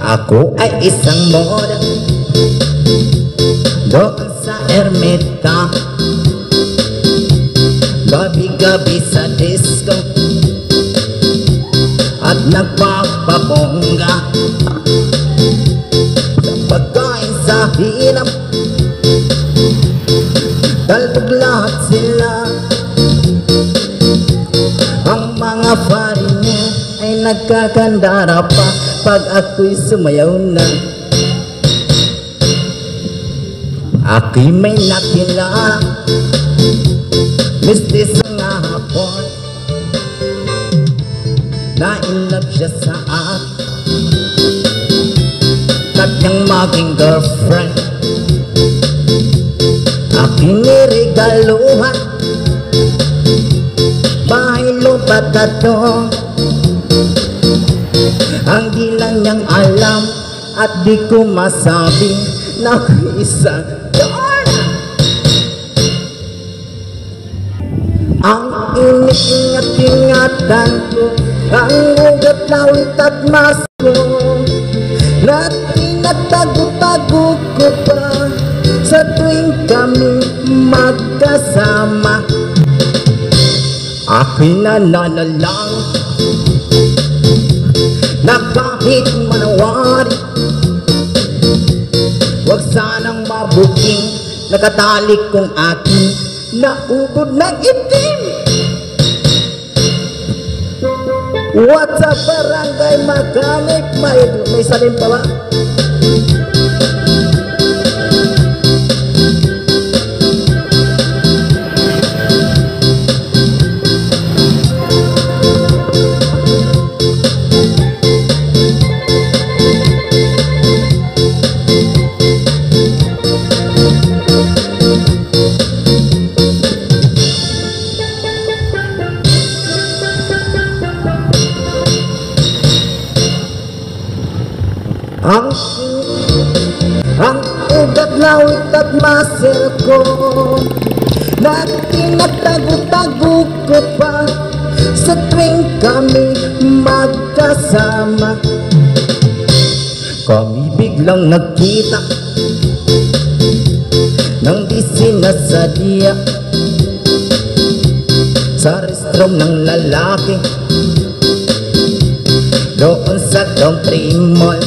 Ako ay isang model doon sa Ermita, gabi-gabi sa disco at nagpapabongga sa pagkain sa hirap. Talbog lahat sila, ang mga foreigner ay nagkakandara pa pag ako'y sumayaw na. Ako'y may nakilala, mistis nga hapon, na in love siya sa akin, kanyang maging girlfriend. Aking niregaluhan bahay, lupa, tato. Ang di lang niyang alam at di ko masabi na isang Donna. Ang iniingat-ingatan ko, ang ugat, lawit at masko, na tinatago-tago ko pa sa tuwing kami magkasama. Ako'y nananalang na kahit manawari, wag sanang mabuking nakatalik kong aking naugod ng itim. What's up, barangay mechanic? May salin pa ba? Ang ugat, lawit at muscle ko, na tinatago-tago ko pa sa tuwing kami magkasama. Kami biglang nagkita nang di sinasadya sa restrom ng lalaki doon sa Country Mall.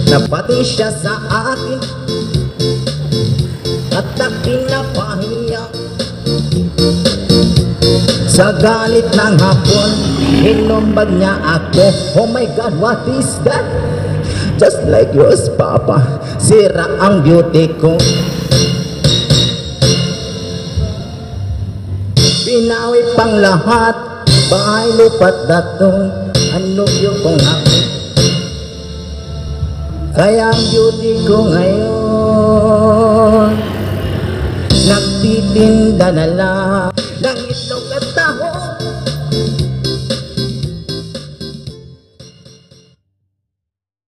Napati siya sa akin at nakinapahiya. Sa galit ng hapon, inumbag niya ako. Oh my God, what is that? Just like yours, Papa. Sira ang beauty ko. Pinawi pang lahat, bahay, lupat, datong anubyo kong ako. Kaya ang beauty ko ngayon nagtitinda na lang